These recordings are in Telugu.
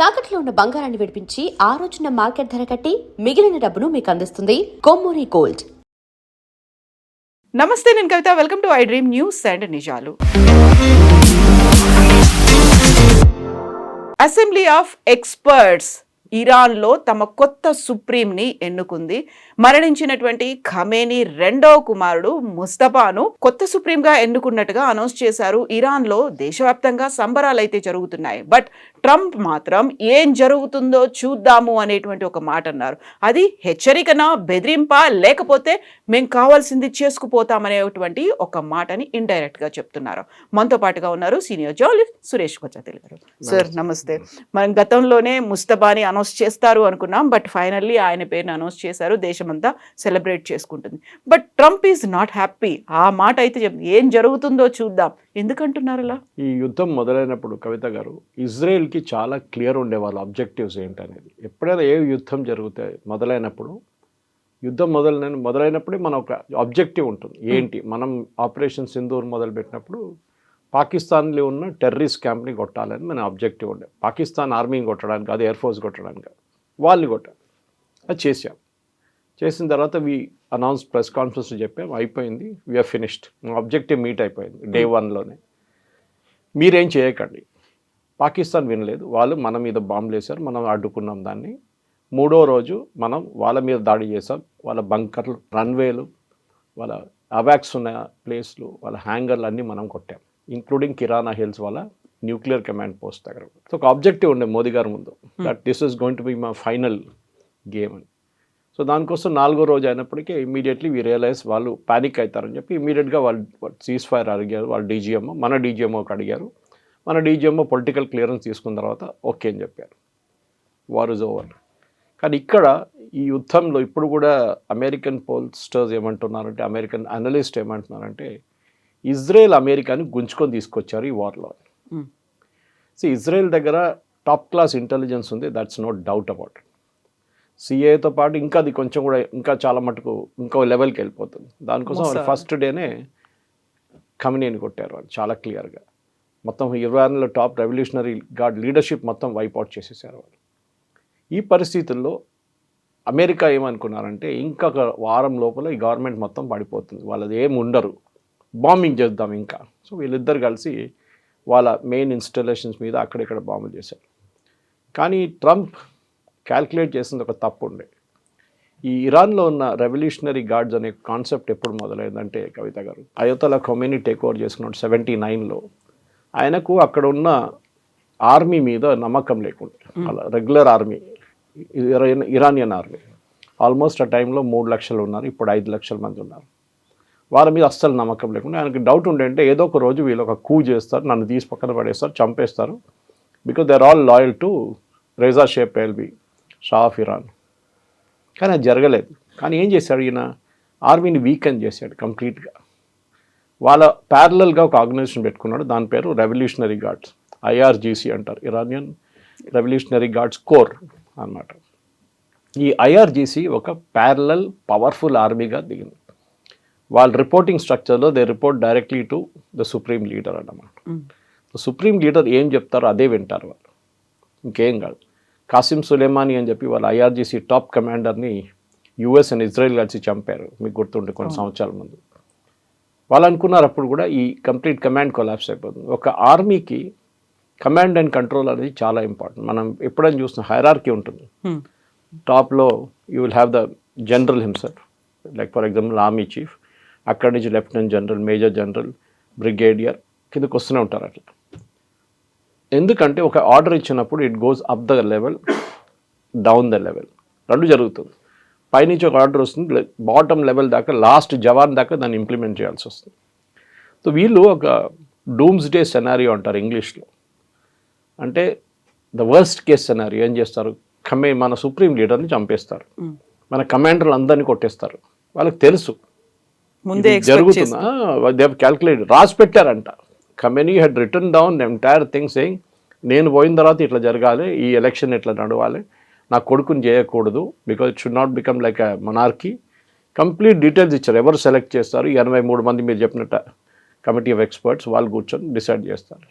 తాకట్లో ఉన్న బంగారాన్ని విడిపించి ఆ రోజున మార్కెట్ ధర కట్టి మిగిలిన డబ్బును మీకు అందిస్తుంది కొమ్మూరి గోల్డ్. నమస్తే, నేను Kavitha. Welcome to I dream news and నిజాలు. అసెంబ్లీ ఆఫ్ ఎక్స్పర్ట్స్ ఇరాన్లో తమ కొత్త సుప్రీంని ఎన్నుకుంది. మరణించినటువంటి ఖమేనీ రెండో కుమారుడు ముస్తఫాను కొత్త సుప్రీంగా ఎన్నుకున్నట్టుగా అనౌన్స్ చేశారు. ఇరాన్లో దేశవ్యాప్తంగా సంబరాలు అయితే జరుగుతున్నాయి. బట్ ట్రంప్ మాత్రం ఏం జరుగుతుందో చూద్దాము అనేటువంటి ఒక మాట అన్నారు. అది హెచ్చరికనా, బెదిరింపా, లేకపోతే మేము కావాల్సింది చేసుకుపోతామనేటువంటి ఒక మాటని ఇండైరెక్ట్ గా చెప్తున్నారు. మనతో పాటుగా ఉన్నారు సీనియర్ జర్నలిస్ట్ సురేష్ కొచ్చాతిల్ గారు. సార్ నమస్తే. మనం గతంలోనే ముస్తఫాని అనౌన్స్ చేస్తారు అనుకున్నాం, బట్ ఫైనల్లీ ఆయన పేరుని అనౌన్స్ చేశారు. దేశమంతా సెలబ్రేట్ చేసుకుంటుంది. But Trump is not happy. ఆ మాట అయితే ఏం జరుగుతుందో చూద్దాం ఎందుకంటున్నారు అలా? ఈ యుద్ధం మొదలైనప్పుడు కవిత గారు, ఇజ్రాయెల్కి చాలా క్లియర్ ఉండే వాళ్ళ ఆబ్జెక్టివ్స్ ఏంటనేది. ఎప్పుడైనా ఏ యుద్ధం జరుగుతాయి మొదలైనప్పుడు, యుద్ధం మొదలైనప్పుడే మన ఒక ఆబ్జెక్టివ్ ఉంటుంది. ఏంటి, మనం ఆపరేషన్ సింధూర్ మొదలుపెట్టినప్పుడు పాకిస్తాన్లో ఉన్న టెర్రరిస్ట్ క్యాంప్ని కొట్టాలని మన ఆబ్జెక్టివ్ ఉండే. పాకిస్తాన్ ఆర్మీని కొట్టడానికి కాదు, ఎయిర్ ఫోర్స్ కొట్టడానికి కాదు, వాళ్ళని కొట్టాలి. అది చేసాం. చేసిన తర్వాత అనౌన్స్ ప్రెస్ కాన్ఫరెన్స్ చెప్పాం, అయిపోయింది, వీఆర్ ఫినిష్డ్, ఆబ్జెక్టివ్ మీట్ అయిపోయింది డే 1లోనే. మీరేం చేయకండి. పాకిస్తాన్ వినలేదు, వాళ్ళు మన మీద బాంబులు వేశారు, మనం అడ్డుకున్నాం దాన్ని. 3వ రోజు మనం వాళ్ళ మీద దాడి చేసాం. వాళ్ళ బంకర్లు, రన్వేలు, వాళ్ళ అవాక్స్ ఉన్న ప్లేస్లు, వాళ్ళ హ్యాంగర్లు అన్నీ మనం కొట్టాం, ఇంక్లూడింగ్ కిరాణా హిల్స్ వాళ్ళ న్యూక్లియర్ కమాండ్ పోస్ట్ దగ్గర. సో ఒక ఆబ్జెక్టివ్ ఉండే మోదీ గారి ముందు, that this is going to be my final game అని. సో దానికోసం 4వ రోజు అయినప్పటికీ ఇమీడియట్లీ రియలైజ్ వాళ్ళు ప్యానిక్ అవుతారని చెప్పి ఇమీడియట్గా వాళ్ళు సీజ్ ఫైర్ అడిగారు. వాళ్ళ డీజీఎంఓ, మన డీజీఎంఓకి అడిగారు. మన డీజీఎంఓ పొలిటికల్ క్లియరెన్స్ తీసుకున్న తర్వాత ఓకే అని చెప్పారు. War is over. కానీ ఇక్కడ ఈ యుద్ధంలో ఇప్పుడు కూడా అమెరికన్ పోల్స్టర్స్ ఏమంటున్నారంటే, అమెరికన్ అనలిస్ట్ ఏమంటున్నారంటే, ఇజ్రాయెల్ అమెరికాని గుంజుకొని తీసుకొచ్చారు ఈ వార్లో. సో ఇజ్రాయెల్ దగ్గర టాప్ క్లాస్ ఇంటెలిజెన్స్ ఉంది, that's no doubt about it. సిఏతో పాటు ఇంకా అది కొంచెం కూడా ఇంకా చాలా మటుకు ఇంకో లెవెల్కి వెళ్ళిపోతుంది. దానికోసం వాళ్ళు ఫస్ట్ డేనే ఖమేనీని కొట్టారు వాళ్ళు చాలా క్లియర్గా. మొత్తం ఇరాన్లో టాప్ రెవల్యూషనరీ గార్డ్ లీడర్షిప్ మొత్తం వైప్అవుట్ చేసేసారు వాళ్ళు. ఈ పరిస్థితుల్లో అమెరికా ఏమనుకున్నారంటే, ఇంకొక వారం లోపల ఈ గవర్నమెంట్ మొత్తం పడిపోతుంది, వాళ్ళది ఏమి ఉండరు, బాంబింగ్ చేద్దాం ఇంకా. సో వీళ్ళిద్దరు కలిసి వాళ్ళ మెయిన్ ఇన్స్టాలేషన్స్ మీద అక్కడిక్కడ బాంబులు చేశారు. కానీ ట్రంప్ క్యాల్కులేట్ చేసింది ఒక తప్పు ఉండే. ఈ ఇరాన్లో ఉన్న రెవల్యూషనరీ గార్డ్స్ అనే కాన్సెప్ట్ ఎప్పుడు మొదలైందంటే కవిత గారు, అయోతలా ఖొమేనీ టేక్ ఓవర్ చేసుకున్నాడు 79లో. ఆయనకు అక్కడ ఉన్న ఆర్మీ మీద నమ్మకం లేకుండా, అలా regular army, Iranian army almost ఆ టైంలో 3 లక్షలు ఉన్నారు, ఇప్పుడు 5 లక్షల మంది ఉన్నారు. వాళ్ళ మీద అస్సలు నమ్మకం లేకుండా ఆయనకి డౌట్ ఉండే, ఏదో ఒక రోజు వీళ్ళు ఒక కూ చేస్తారు, నన్ను తీసి పక్కన పడేస్తారు, చంపేస్తారు, because they are all loyal to Reza Shah Pahlavi, Shah of Iran. కానీ అది జరగలేదు. కానీ ఏం చేశాడు ఈయన, ఆర్మీని వీకెన్ చేశాడు కంప్లీట్గా. వాళ్ళ ప్యారలల్గా ఒక ఆర్గనైజేషన్ పెట్టుకున్నాడు, దాని పేరు రెవల్యూషనరీ గార్డ్స్, ఐఆర్జీసీ అంటారు, ఇరానియన్ రెవల్యూషనరీ గార్డ్స్ కోర్ అన్నమాట. ఈ ఐఆర్జీసీ ఒక ప్యారలల్ పవర్ఫుల్ ఆర్మీగా దిగింది. వాళ్ళ రిపోర్టింగ్ స్ట్రక్చర్లో they report directly to the supreme leader అన్నమాట. సుప్రీం లీడర్ ఏం చెప్తారో అదే వింటారు వాళ్ళు, ఇంకేం కాదు. కాసిం సులేమానీ అని చెప్పి వాళ్ళ ఐఆర్జీసీ టాప్ కమాండర్ని యుఎస్ అండ్ ఇజ్రాయెల్ కలిసి చంపారు, మీకు గుర్తుండే కొన్ని సంవత్సరాల ముందు. వాళ్ళు అనుకున్నారు అప్పుడు కూడా ఈ కంప్లీట్ కమాండ్ కొలాప్స్ అయిపోతుంది. ఒక ఆర్మీకి కమాండ్ అండ్ కంట్రోల్ అనేది చాలా ఇంపార్టెంట్. మనం ఎప్పుడైనా చూసిన హైరార్కీ ఉంటుంది, టాప్లో you will have the general himself, like for example army chief, అక్కడి నుంచి lieutenant general, major general, brigadier కిందకు వస్తూనే ఉంటారు అట్లా. ఎందుకంటే ఒక ఆర్డర్ ఇచ్చినప్పుడు it goes up the level, down the level, రెండు జరుగుతుంది. పైనుంచి ఒక ఆర్డర్ వస్తుంది, బాటమ్ లెవెల్ దాకా, లాస్ట్ జవాన్ దాకా దాన్ని ఇంప్లిమెంట్ చేయాల్సి వస్తుంది. సో వీళ్ళు ఒక డూమ్స్ డే సెనారియో అంటారు ఇంగ్లీష్లో. అంటే ద వర్స్ట్ కేస్ సెనారియో ఏం చేస్తారు, మన సుప్రీం లీడర్ని చంపేస్తారు, మన కమాండర్లు అందరినీ కొట్టేస్తారు. వాళ్ళకి తెలుసు ముందే జరుగుతుందా, దే హావ్ క్యాల్కులేటెడ్, రాసి పెట్టారంట. Khamenei had written down entire thing saying, నేను పోయిన తర్వాత ఇట్లా జరగాలి, ఈ ఎలక్షన్ ఇట్లా నడవాలి, నా కొడుకుని చేయకూడదు, because it should not become like a monarchy. Complete details ఇచ్చారు, ఎవరు సెలెక్ట్ చేస్తారు, 83 మంది మీరు చెప్పినట్ట కమిటీ ఆఫ్ ఎక్స్పర్ట్స్, వాళ్ళు కూర్చొని డిసైడ్ చేస్తారు.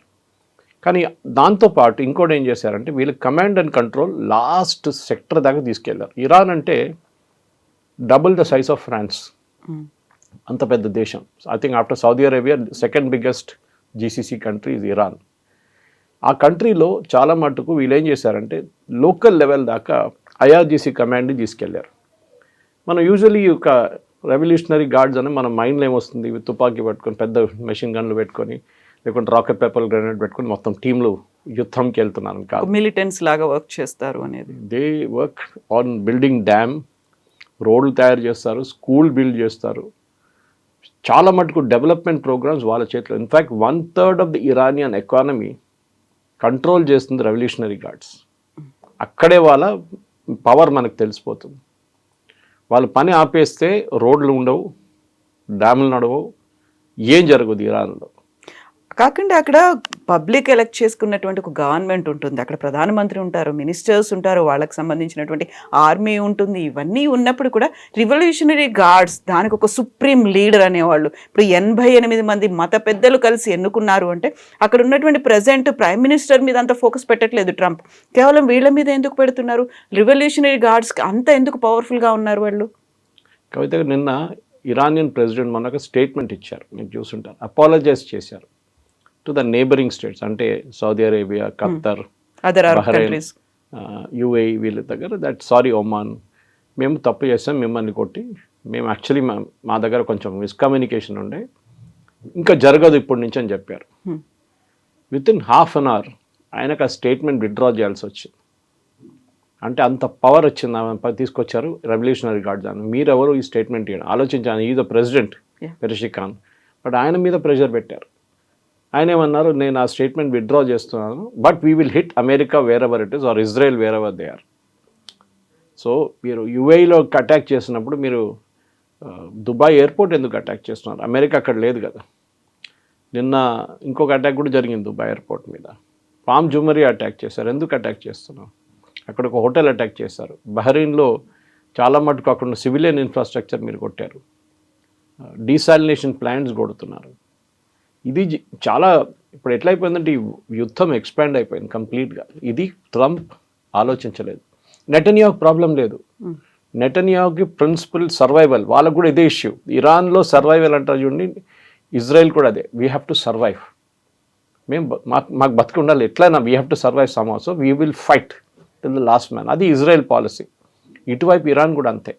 కానీ దాంతోపాటు ఇంకోటి ఏం చేశారంటే వీళ్ళు command and control last sector దాకా తీసుకెళ్లారు. ఇరాన్ అంటే double the size of France, అంత పెద్ద దేశం. I think after Saudi Arabia second biggest GCC country is Iran. ఆ కంట్రీలో చాలా మటుకు వీళ్ళు ఏం చేశారంటే లోకల్ లెవెల్ దాకా ఐఆర్జీసీ కమాండ్ని తీసుకెళ్లారు. మనం యూజువలీ ఒక రెవల్యూషనరీ గార్డ్స్ అని మన మైండ్లో ఏమొస్తుంది, తుపాకీ పెట్టుకొని పెద్ద మెషిన్ గన్లు పెట్టుకొని లేకుంటే రాకెట్ పేపర్ గ్రెనేడ్ పెట్టుకొని మొత్తం టీంలు యుద్ధంకి వెళ్తున్నాను కాదు. మిలిటెంట్స్ లాగా వర్క్ చేస్తారు అనేది. They work on building dam, రోడ్లు తయారు చేస్తారు, స్కూల్ బిల్డ్ చేస్తారు. చాలా మటుకు డెవలప్మెంట్ ప్రోగ్రామ్స్ వాళ్ళ చేతిలో. In fact 1/3 of the Iranian economy control చేస్తుంది రెవల్యూషనరీ గార్డ్స్. అక్కడే వాళ్ళ పవర్ మనకు తెలిసిపోతుంది. వాళ్ళు పని ఆపేస్తే రోడ్లు ఉండవు, డ్యాములు నడవవు, ఏం జరగదు ఇరాన్లో. కాకుండా అక్కడ పబ్లిక్ ఎలక్ట్ చేసుకున్నటువంటి ఒక గవర్నమెంట్ ఉంటుంది, అక్కడ ప్రధానమంత్రి ఉంటారు, మినిస్టర్స్ ఉంటారు, వాళ్ళకి సంబంధించినటువంటి ఆర్మీ ఉంటుంది. ఇవన్నీ ఉన్నప్పుడు కూడా రివల్యూషనరీ గార్డ్స్ దానికి ఒక సుప్రీం లీడర్ అనేవాళ్ళు. ఇప్పుడు 88 మంది మత పెద్దలు కలిసి ఎన్నుకున్నారు అంటే అక్కడ ఉన్నటువంటి ప్రెసెంట్ ప్రైమ్ మినిస్టర్ మీద అంత ఫోకస్ పెట్టట్లేదు ట్రంప్, కేవలం వీళ్ళ మీద ఎందుకు పెడుతున్నారు? రివల్యూషనరీ గార్డ్స్కి అంత ఎందుకు పవర్ఫుల్గా ఉన్నారు వాళ్ళు? కవిత నిన్న ఇరానియన్ ప్రెసిడెంట్ మొన్న ఒక స్టేట్మెంట్ ఇచ్చారు, మీరు చూసుంటారు. అపాలజైజ్ చేశారు టు ద నేబరింగ్ స్టేట్స్, అంటే Saudi Arabia, Khattar, Bahrain, UAE వీళ్ళ దగ్గర. దట్ సారీ ఒమాన్, మేము తప్పు చేస్తాం, మిమ్మల్ని కొట్టి మేము యాక్చువల్లీ మా దగ్గర కొంచెం మిస్కమ్యూనికేషన్ ఉండే, ఇంకా జరగదు ఇప్పటి నుంచి అని చెప్పారు. Within half an hour ఆయనకు ఆ స్టేట్మెంట్ విత్డ్రా చేయాల్సి వచ్చింది. అంటే అంత పవర్ వచ్చింది, తీసుకొచ్చారు రెవల్యూషనరీ గార్డ్స్ అని. మీరెవరు ఈ స్టేట్మెంట్ ఇవ్వడం? ఆలోచించాను, ఈ ద ప్రెసిడెంట్ పెర్షిఖాన్, బట్ ఆయన మీద ప్రెషర్ పెట్టారు. ఆయన ఏమన్నారు, నేను ఆ స్టేట్మెంట్ విత్డ్రా చేస్తున్నాను, but we will hit America wherever it is or Israel wherever they are. So మీరు యుఏఈలో అటాక్ చేసినప్పుడు మీరు దుబాయ్ ఎయిర్పోర్ట్ ఎందుకు అటాక్ చేస్తున్నారు? అమెరికా అక్కడ లేదు కదా. నిన్న ఇంకొక అటాక్ కూడా జరిగింది దుబాయ్ ఎయిర్పోర్ట్ మీద. పామ్ జుమరీ అటాక్ చేశారు, ఎందుకు అటాక్ చేస్తున్నాం? అక్కడ ఒక హోటల్ అటాక్ చేశారు. బహ్రెయిన్లో చాలా మటుకు అక్కడ ఉన్న సివిలియన్ ఇన్ఫ్రాస్ట్రక్చర్ మీరు కొట్టారు. డీసాలినేషన్ ప్లాంట్స్ కొడుతున్నారు. ఇది చాలా ఇప్పుడు ఎట్లయిపోయిందంటే ఈ యుద్ధం ఎక్స్పాండ్ అయిపోయింది కంప్లీట్గా. ఇది ట్రంప్ ఆలోచించలేదు. నెటన్యాహు ప్రాబ్లం లేదు. నెటన్యాహుకి ప్రిన్సిపల్ సర్వైవల్, వాళ్ళకు కూడా ఇదే ఇష్యూ. ఇరాన్లో సర్వైవల్ అంటారు చూడండి, ఇజ్రాయెల్ కూడా అదే. వీ హ్యావ్ టు సర్వైవ్, మేము మాకు బతికి ఉండాలి ఎట్లయినా, we have to survive some also, we will fight till the last man. అది ఇజ్రాయెల్ పాలసీ. ఇటువైపు ఇరాన్ కూడా అంతే.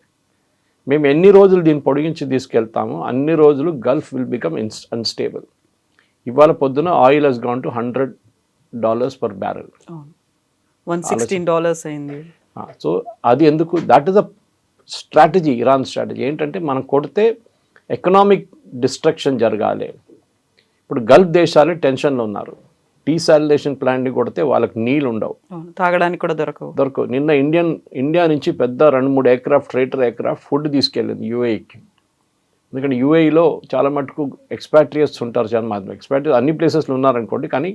మేము ఎన్ని రోజులు దీన్ని పొడిగించి తీసుకెళ్తామో అన్ని రోజులు గల్ఫ్ విల్ బికమ్ అన్స్టేబుల్. ఇవాళ పొద్దున oil has gone to $100 per barrel. $116 అయింది. సో అది ఎందుకు? That is a strategy, Iran strategy. ఏంటంటే మనం కొడితే ఎకనామిక్ డిస్ట్రక్షన్ జరగాలి. ఇప్పుడు గల్ఫ్ దేశాలు టెన్షన్లో ఉన్నారు. డీసాలినేషన్ ప్లాంట్ని కొడితే వాళ్ళకి నీళ్ళు ఉండవు, తాగడానికి కూడా దొరకవు. నిన్న ఇండియా నుంచి పెద్ద 2-3 ఎయిర్క్రాఫ్ట్, ఫ్రైటర్ ఎయిర్క్రాఫ్ట్ ఫుడ్ తీసుకెళ్ళింది యుఏఈకి. ఎందుకంటే యుఏఈలో చాలా మటుకు ఎక్స్పాట్రియట్స్ ఉంటారు, చాలా మంది ఎక్స్పాట్రియట్స్ అన్ని ప్లేసెస్లో ఉన్నారనుకోండి, కానీ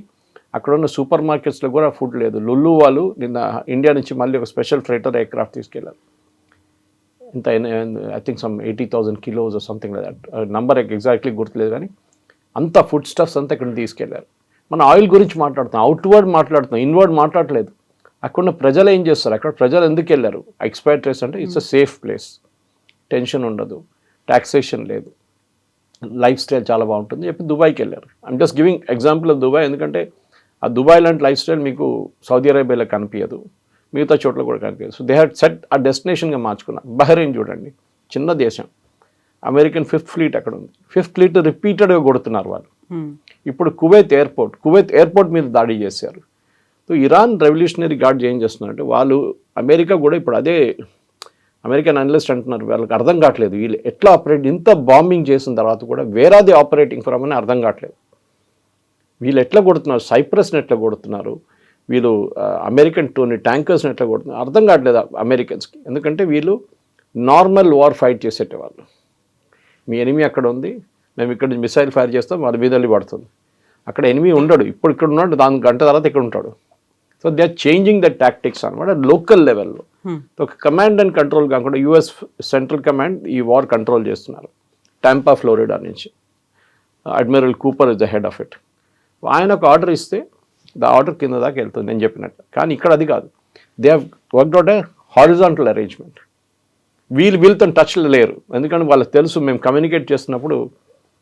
అక్కడ ఉన్న సూపర్ మార్కెట్స్లో కూడా ఫుడ్ లేదు. లుల్లు వాళ్ళు నిన్న ఇండియా నుంచి మళ్ళీ ఒక స్పెషల్ ఫ్రైటర్ ఎయిర్క్రాఫ్ట్ తీసుకెళ్ళారు. ఇంత I think some 80,000 kilos something like that, number exactly గుర్తులేదు, కానీ అంత ఫుడ్ స్టఫ్స్ అంతా ఇక్కడ తీసుకెళ్లారు. మన ఆయిల్ గురించి మాట్లాడుతున్నాం, అవుట్వర్డ్ మాట్లాడుతున్నాం, ఇన్వర్డ్ మాట్లాడలేదు. అక్కడున్న ప్రజలు ఏం చేస్తారు? అక్కడ ప్రజలు ఎందుకు వెళ్ళారు? ఎక్స్పాట్రియట్స్ అంటే it's a safe place, tension ఉండదు, టాక్సేషన్ లేదు, లైఫ్ స్టైల్ చాలా బాగుంటుంది చెప్పి దుబాయ్కి వెళ్ళారు. I'm just giving example of Dubai, ఎందుకంటే ఆ దుబాయ్ లాంటి లైఫ్ స్టైల్ మీకు సౌదీ అరేబియాలో కనిపించదు, మిగతా చోట్ల కూడా కనిపించదు. సో దే హ్యాడ్ సెట్ ఆ డెస్టినేషన్గా మార్చుకున్నారు. బహ్రెయిన్ చూడండి, చిన్న దేశం, అమెరికన్ 5th Fleet అక్కడ ఉంది. 5th Fleet రిపీటెడ్గా కొడుతున్నారు వాళ్ళు. ఇప్పుడు కువైత్ ఎయిర్పోర్ట్ మీద దాడి చేశారు. సో ఇరాన్ రెవల్యూషనరీ గార్డ్స్ ఏం చేస్తున్నారంటే వాళ్ళు, అమెరికా కూడా ఇప్పుడు అదే, అమెరికన్ అనలిస్ట్ అంటున్నారు వాళ్ళకి అర్థం కావట్లేదు వీళ్ళు ఎట్లా ఆపరేట్, ఇంత బాంబింగ్ చేసిన తర్వాత కూడా where are they operating from అని అర్థం కావట్లేదు. వీళ్ళు ఎట్లా కొడుతున్నారు, సైప్రస్ని ఎట్లా కొడుతున్నారు, వీళ్ళు అమెరికన్ ట్యాంకర్స్ని ఎట్లా కొడుతున్నారు అర్థం కావట్లేదు అమెరికన్స్కి. ఎందుకంటే వీళ్ళు నార్మల్ వార్ ఫైట్ చేసేటవాళ్ళు. మీ ఎనిమీ అక్కడ ఉంది, మేము ఇక్కడ నుంచి మిసైల్ ఫైర్ చేస్తాం, వాళ్ళ మీద వెళ్ళి పడుతుంది. అక్కడ ఎనిమీ ఉండడు, ఇప్పుడు ఇక్కడ ఉన్నాడు, దాని గంట తర్వాత ఇక్కడ ఉంటాడు. So they are changing the tactics అనమాట లోకల్ లెవెల్లో. ఒక కమాండ్ అండ్ కంట్రోల్ కాకుండా యుఎస్ సెంట్రల్ కమాండ్ ఈ వార్ కంట్రోల్ చేస్తున్నారు. టాంపా, ఫ్లోరిడా నుంచి admiral Cooper is the head of it. ఆయన ఒక ఆర్డర్ ఇస్తే ద ఆర్డర్ కింద దాకా వెళ్తుంది నేను చెప్పినట్టు. కానీ ఇక్కడ అది కాదు, they have worked out A horizontal arrangement. వీళ్ళతో టచ్లో లేరు, ఎందుకంటే వాళ్ళకి తెలుసు మేము కమ్యూనికేట్ చేస్తున్నప్పుడు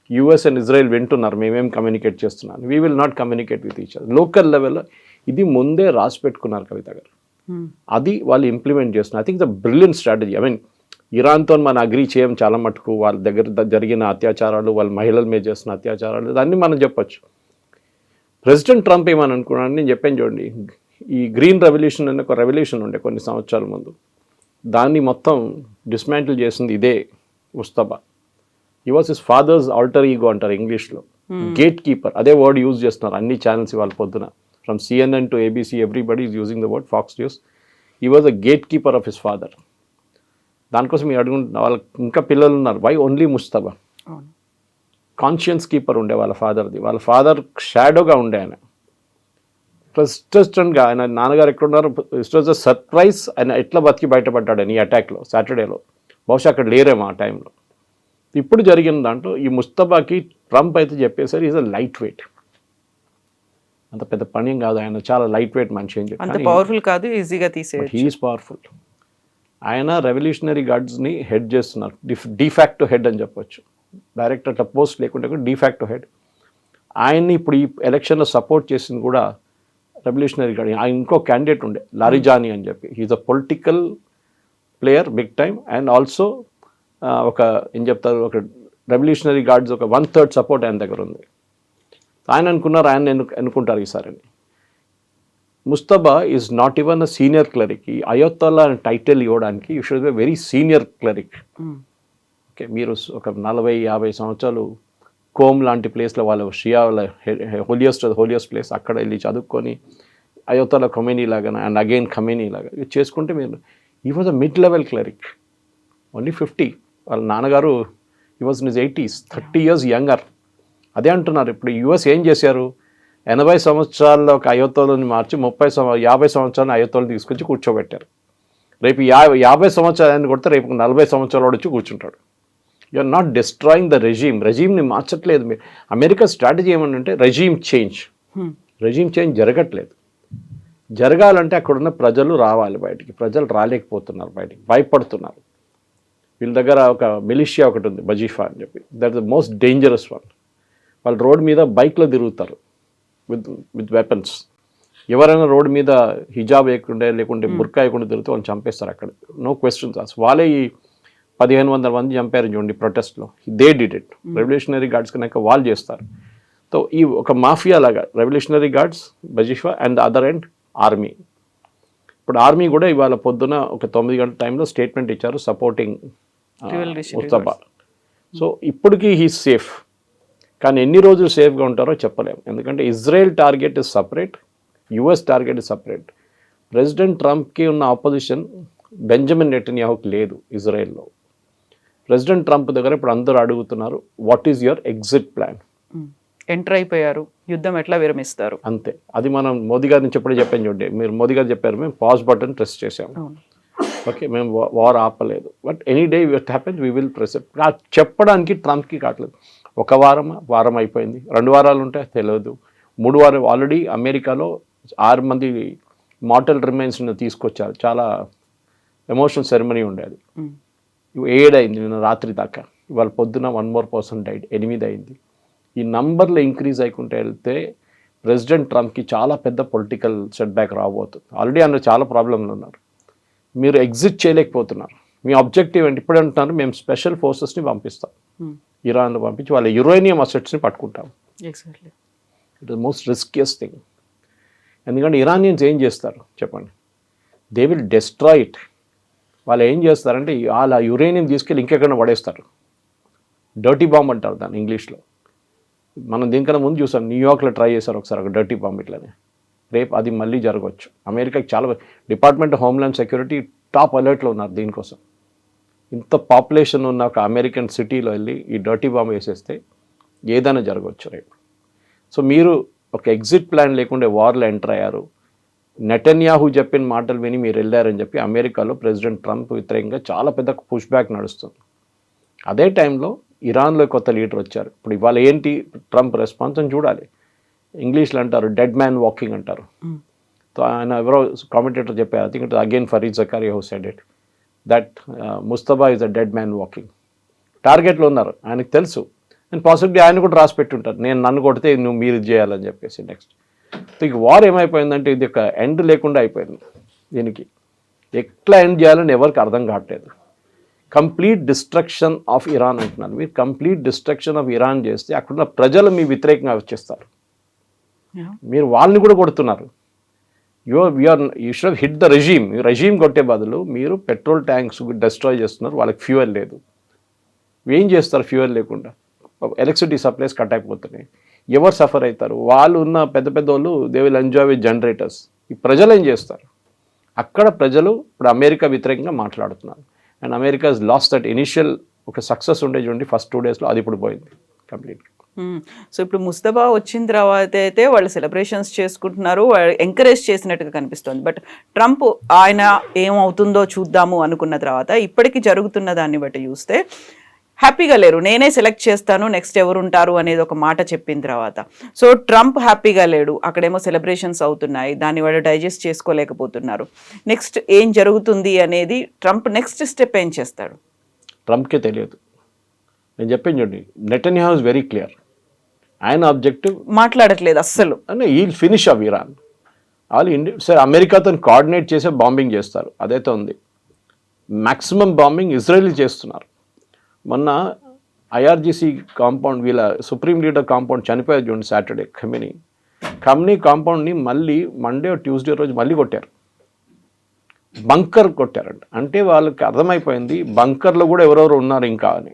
యూఎస్ అండ్ ఇజ్రాయెల్ వింటున్నారు మేమేం కమ్యూనికేట్ చేస్తున్నాను. We will not communicate with each other. Local లెవెల్లో ఇది ముందే రాసి పెట్టుకున్నారు కవిత గారు, అది వాళ్ళు ఇంప్లిమెంట్ చేస్తున్నారు. I think the brilliant strategy. I mean ఇరాన్తో మనం అగ్రీ చేయం చాలా మటుకు, వాళ్ళ దగ్గర జరిగిన అత్యాచారాలు, వాళ్ళ మహిళల మీద చేస్తున్న అత్యాచారాలు, దాన్ని మనం చెప్పొచ్చు. ప్రెసిడెంట్ ట్రంప్ ఏమని అనుకున్నాను నేను చెప్పాను చూడండి, ఈ గ్రీన్ రెవల్యూషన్ అనే ఒక రెవల్యూషన్ ఉండే కొన్ని సంవత్సరాల ముందు, దాన్ని మొత్తం డిస్మాంటిల్ చేసింది ఇదే Mustafa. He was his father's alter ego అంటారు ఇంగ్లీష్లో, గేట్ కీపర్, అదే వర్డ్ యూజ్ చేస్తున్నారు అన్ని ఛానల్స్ ఇవాళ పొద్దున, from CNN to ABC everybody is using the word, Fox News. He was a gatekeeper of his father. దానికోసం మీరు అడుగుంటున్న వాళ్ళకి ఇంకా పిల్లలు ఉన్నారు, why only Mustafa? Conscience keeper ఉండే వాళ్ళ ఫాదర్ది, వాళ్ళ ఫాదర్ షాడోగా ఉండే ఆయన. ట్రస్టెడ్గా ఆయన నాన్నగారు ఎక్కడున్నారు, ఇట్ వాజ్ అ సర్ప్రైజ్. ఆయన ఎట్లా బతికి బయటపడ్డాడు ఈ అటాక్లో సాటర్డేలో, బహుశా అక్కడ లేరేమో ఆ టైంలో. ఇప్పుడు జరిగిన దాంట్లో ఈ ముస్తఫాకి ట్రంప్ అయితే చెప్పేసరి ఈజ్ అ లైట్ వెయిట్, అంత పెద్ద పని ఏం కాదు, ఆయన చాలా లైట్ వెయిట్ మనిషి అని అంత పవర్ఫుల్ కాదు, ఈజీగా తీసేయచ్చు. He's powerful. ఆయన రెవల్యూషనరీ గార్డ్స్ని హెడ్ చేస్తున్నారు, డిఫాక్టో హెడ్ అని చెప్పొచ్చు. డైరెక్ట్ అట్లా పోస్ట్ లేకుంటే డిఫాక్టో హెడ్. ఆయన్ని ఇప్పుడు ఈ ఎలక్షన్లో సపోర్ట్ చేసింది కూడా రెవల్యూషనరీ గార్డ్. ఆయన ఇంకో క్యాండిడేట్ ఉండే లారిజానీ అని చెప్పి, he is a political player big time, and also ఒక ఏం చెప్తారు, ఒక రెవల్యూషనరీ గార్డ్స్ ఒక 1/3 సపోర్ట్ ఆయన దగ్గర ఉంది. ఆయన అనుకున్నారు ఆయన అనుకుంటారు ఈసారి. Mustafa is not even a senior క్లరిక్. ఈ అయోత్తల్లా అనే టైటిల్ ఇవ్వడానికి you should be very senior క్లరిక్. Okay, మీరు ఒక 40-50 సంవత్సరాలు కోమ్ లాంటి ప్లేస్లో వాళ్ళ షియా వాళ్ళ హోలియస్ట్ ప్లేస్ అక్కడ వెళ్ళి చదువుకొని అయోత్తల్లా ఖొమేనీ లాగా అండ్ అగైన్ ఖమేనీ లాగా చేసుకుంటే మీరు, ఈ was a mid level క్లరిక్, only 50. వాళ్ళ నాన్నగారు ఈ was in his 80s, 30 years younger. అదే అంటున్నారు ఇప్పుడు యుఎస్ ఏం చేశారు, 80 సంవత్సరాల్లో ఒక అయోత్తోలని మార్చి 50 సంవత్సరాలు అయోత్తోలు తీసుకొచ్చి కూర్చోబెట్టారు. రేపు 50 సంవత్సరాలు కొడితే రేపు 40 సంవత్సరాలు వచ్చి కూర్చుంటాడు. You are not destroying the రెజీమ్ని మార్చట్లేదు మీరు. అమెరికా స్ట్రాటజీ ఏమంటే రెజీమ్ చేంజ్ జరగట్లేదు. జరగాలంటే అక్కడున్న ప్రజలు రావాలి బయటికి, ప్రజలు రాలేకపోతున్నారు బయటికి, భయపడుతున్నారు. వీళ్ళ దగ్గర ఒక మిలిషియా ఒకటి ఉంది బజీఫా అని చెప్పి, that the most dangerous one. వాళ్ళు రోడ్ మీద బైక్లో తిరుగుతారు విత్ వెపన్స్. ఎవరైనా రోడ్ మీద హిజాబ్ వేయకుండా లేకుంటే బుర్కా వేయకుండా తిరిగితే వాళ్ళు చంపేస్తారు అక్కడ, నో క్వశ్చన్స్ ఆస్క్డ్. వాళ్ళే ఈ 1500 మంది చంపారు చూడండి ప్రొటెస్ట్లో, they did it. Revolutionary guards కనుక వాళ్ళు చేస్తారు. సో ఈ ఒక మాఫియా లాగా రెవల్యూషనరీ గార్డ్స్, బజీఫా అండ్ అదర్ ఎండ్ ఆర్మీ. ఇప్పుడు ఆర్మీ కూడా ఇవాళ పొద్దున ఒక 9 గంటల టైంలో స్టేట్మెంట్ ఇచ్చారు సపోర్టింగ్ ముస్తఫా. సో ఇప్పటికీ హీస్ సేఫ్, కానీ ఎన్ని రోజులు సేఫ్గా ఉంటారో చెప్పలేము. ఎందుకంటే Israel target is separate, US target is separate. President ట్రంప్కి ఉన్న ఆపోజిషన్ బెంజమిన్ నెటన్యాహుకి లేదు ఇజ్రాయెల్లో. ప్రెసిడెంట్ ట్రంప్ దగ్గర ఇప్పుడు అందరూ అడుగుతున్నారు, what is your exit plan? Enter అయిపోయారు, యుద్ధం ఎట్లా విరమిస్తారు అంతే. అది మనం మోదీ గారి నుంచి ఎప్పుడే చెప్పాను చూడండి, మీరు మోదీ గారు చెప్పారు మేము పాజ్ బటన్ ప్రెస్ చేసాము, ఓకే మేము వార్ ఆపలేదు, but any day it happens we will press it. చెప్పడానికి ట్రంప్కి కావట్లేదు. ఒక వారం అయిపోయింది, 2 వారాలు ఉంటాయి తెలియదు, 3 వారాలు. ఆల్రెడీ అమెరికాలో 6 మంది మార్టల్ రిమైన్స్ని తీసుకొచ్చారు, చాలా ఎమోషనల్ సెరమనీ ఉండేది. 7 అయింది నిన్న రాత్రి దాకా, ఇవాళ పొద్దున 1 more person డైడ్, 8 అయింది. ఈ నంబర్లో ఇంక్రీజ్ అయ్యకుంటే వెళ్తే ప్రెసిడెంట్ ట్రంప్కి చాలా పెద్ద పొలిటికల్ సెట్ బ్యాక్ రాబోతుంది. ఆల్రెడీ అందులో చాలా ప్రాబ్లంలు ఉన్నారు, మీరు ఎగ్జిట్ చేయలేకపోతున్నారు. మీ ఆబ్జెక్టివ్ ఏంటి? ఇప్పుడు అంటున్నారు మేము స్పెషల్ ఫోర్సెస్ని పంపిస్తాం, ఇరాన్లో పంపించి వాళ్ళ యురేనియం అసెట్స్ని పట్టుకుంటాం. It is most riskiest thing. ఎందుకంటే ఇరానియన్స్ ఏం చేస్తారు చెప్పండి, దే విల్ డెస్ట్రాయ్ ఇట్. వాళ్ళు ఏం చేస్తారంటే వాళ్ళ యురేనియం తీసుకెళ్ళి ఇంకెక్కడ పడేస్తారు. డర్టీ బాంబ్ అంటారు దాన్ని ఇంగ్లీష్లో. మనం దీనికన్నా ముందు చూసాం, న్యూయార్క్లో ట్రై చేశారు ఒకసారి ఒక డర్టీ బాంబ్ ఇట్లనే. రేపు అది మళ్ళీ జరగవచ్చు. అమెరికాకి చాలా department of homeland security top అలర్ట్లో ఉన్నారు దీనికోసం. ఇంత పాపులేషన్ ఉన్న ఒక అమెరికన్ సిటీలో వెళ్ళి ఈ డర్టీ బాంబ్ వేసేస్తే ఏదైనా జరగవచ్చు రేపు. సో మీరు ఒక ఎగ్జిట్ ప్లాన్ లేకుండా వార్లో ఎంటర్ అయ్యారు. నెటన్యాహు చెప్పిన మాటలు విని మీరు వెళ్ళారని చెప్పి అమెరికాలో ప్రెసిడెంట్ ట్రంప్ వ్యతిరేకంగా చాలా పెద్ద పుష్ బ్యాక్ నడుస్తుంది. అదే టైంలో ఇరాన్లో కొత్త లీడర్ వచ్చారు. ఇప్పుడు ఇవాళ ఏంటి ట్రంప్ రెస్పాన్స్ అని చూడాలి. ఇంగ్లీష్లో అంటారు డెడ్ మ్యాన్ వాకింగ్ అంటారు. సో ఆయన ఎవరో కామెంటేటర్ చెప్పారు, I think it again Fareed Zakaria who said it, that Mustafa is a dead man walking. టార్గెట్లో ఉన్నారు, ఆయనకు తెలుసు. అండ్ పాసిబిలిటీ ఆయన కూడా రాసి పెట్టుంటారు, నేను నన్ను కొడితే నువ్వు మీరు ఇది చేయాలని చెప్పేసి. నెక్స్ట్ సో ఇక వార్ ఏమైపోయిందంటే ఇది ఒక ఎండ్ లేకుండా అయిపోయింది. దీనికి ఎట్లా ఎండ్ చేయాలని ఎవరికి అర్థం కావట్లేదు. కంప్లీట్ డిస్ట్రక్షన్ ఆఫ్ ఇరాన్ అంటున్నారు. మీరు కంప్లీట్ డిస్ట్రక్షన్ ఆఫ్ ఇరాన్ చేస్తే అక్కడున్న ప్రజలు మీ వ్యతిరేకంగా వచ్చేస్తారు. మీరు వాళ్ళని కూడా కొడుతున్నారు. You should hit the regime కొట్టే బదులు మీరు పెట్రోల్ ట్యాంక్స్ డిస్ట్రాయ్ చేస్తున్నారు. వాళ్ళకి ఫ్యూయల్ లేదు. ఏం చేస్తారు ఫ్యూయల్ లేకుండా? ఎలక్ట్రిసిటీ సప్లైస్ కట్ అయిపోతున్నాయి. ఎవరు సఫర్ అవుతారు? వాళ్ళు ఉన్న పెద్ద పెద్ద వాళ్ళు they will enjoy with generators. ఈ ప్రజలు ఏం చేస్తారు? అక్కడ ప్రజలు ఇప్పుడు అమెరికా వ్యతిరేకంగా మాట్లాడుతున్నారు. And America has last that initial ఒక సక్సెస్ ఉండే చూడండి ఫస్ట్ 2 daysలో, అది ఇప్పుడు పోయింది కంప్లీట్గా. సో ఇప్పుడు ముస్తఫా వచ్చిన తర్వాత అయితే వాళ్ళు సెలబ్రేషన్స్ చేసుకుంటున్నారు, వాళ్ళు ఎంకరేజ్ చేసినట్టుగా కనిపిస్తుంది. బట్ ట్రంప్ ఆయన ఏమవుతుందో చూద్దాము అనుకున్న తర్వాత ఇప్పటికీ జరుగుతున్న దాన్ని బట్టి చూస్తే హ్యాపీగా లేరు. నేనే సెలెక్ట్ చేస్తాను, నెక్స్ట్ ఎవరు ఉంటారు అనేది ఒక మాట చెప్పిన తర్వాత సో ట్రంప్ హ్యాపీగా లేడు. అక్కడేమో సెలబ్రేషన్స్ అవుతున్నాయి, దాన్ని వాళ్ళు డైజెస్ట్ చేసుకోలేకపోతున్నారు. నెక్స్ట్ ఏం జరుగుతుంది అనేది ట్రంప్ నెక్స్ట్ స్టెప్ ఏం చేస్తాడు ట్రంప్కే తెలియదు. నేను చెప్పాను చూడండి, నెటన్యాహు ఇస్ వెరీ క్లియర్. ఆయన ఆబ్జెక్టివ్ మాట్లాడట్లేదు అస్సలు. అంటే ఈ ఫినిష్ ఆఫ్ ఇరాన్. వాళ్ళు సరే అమెరికాతో కోఆర్డినేట్ చేసే బాంబింగ్ చేస్తారు, అదైతే ఉంది. మ్యాక్సిమం బాంబింగ్ ఇజ్రాయెల్ చేస్తున్నారు. మొన్న ఐఆర్జీసీ కాంపౌండ్, వీళ్ళ సుప్రీం లీడర్ కాంపౌండ్ చనిపోయారు చూడండి సాటర్డే. ఖమ్నీ కాంపౌండ్ని మళ్ళీ మండే ట్యూస్డే రోజు మళ్ళీ కొట్టారు. బంకర్ కొట్టారంట. అంటే వాళ్ళకి అర్థమైపోయింది బంకర్లో కూడా ఎవరెవరు ఉన్నారు ఇంకా అని.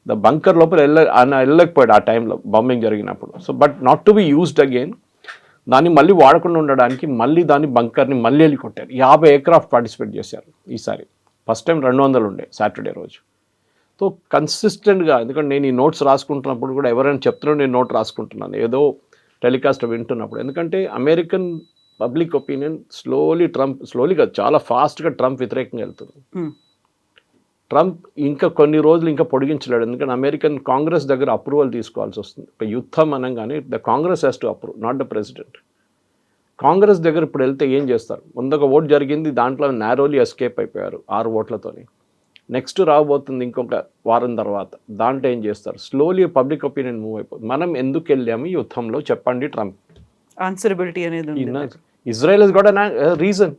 ద బంకర్ లోపల వెళ్ళలేకపోయాడు ఆ టైంలో బాంబింగ్ జరిగినప్పుడు. So but not to be used again, దాన్ని మళ్ళీ వాడకుండా ఉండడానికి మళ్ళీ దాన్ని బంకర్ని మళ్ళీ వెళ్ళి కొట్టారు. 50 ఎయిర్క్రాఫ్ట్ పార్టిసిపేట్ చేశారు ఈసారి. ఫస్ట్ టైం 200 ఉండే సాటర్డే రోజు. సో కన్సిస్టెంట్గా, ఎందుకంటే నేను ఈ నోట్స్ రాసుకుంటున్నప్పుడు కూడా ఎవరైనా చెప్తున్నాడు నేను నోట్ రాసుకుంటున్నాను ఏదో టెలికాస్ట్ వింటున్నప్పుడు. ఎందుకంటే అమెరికన్ పబ్లిక్ ఒపీనియన్ స్లోలీ కాదు, చాలా ఫాస్ట్గా ట్రంప్ వ్యతిరేకంగా వెళ్తుంది. ట్రంప్ ఇంకా కొన్ని రోజులు ఇంకా పొడిగించలేడు. ఎందుకంటే అమెరికన్ కాంగ్రెస్ దగ్గర అప్రూవల్ తీసుకోవాల్సి వస్తుంది. ఒక యుద్ధం అనగానే the Congress has to approve, not the president. Congress దగ్గర ఇప్పుడు వెళ్తే ఏం చేస్తారు? ముందొక ఓట్ జరిగింది, దాంట్లో నారోలీ ఎస్కేప్ అయిపోయారు 6 ఓట్లతోని. నెక్స్ట్ రాబోతుంది ఇంకొక వారం తర్వాత, దాంట్లో ఏం చేస్తారు? స్లోలీ పబ్లిక్ ఒపీనియన్ మూవ్ అయిపోతుంది. మనం ఎందుకు వెళ్ళాము ఈ యుద్ధంలో చెప్పండి ట్రంప్. ఆన్సరబిలిటీ అనేది Israel has got a reason.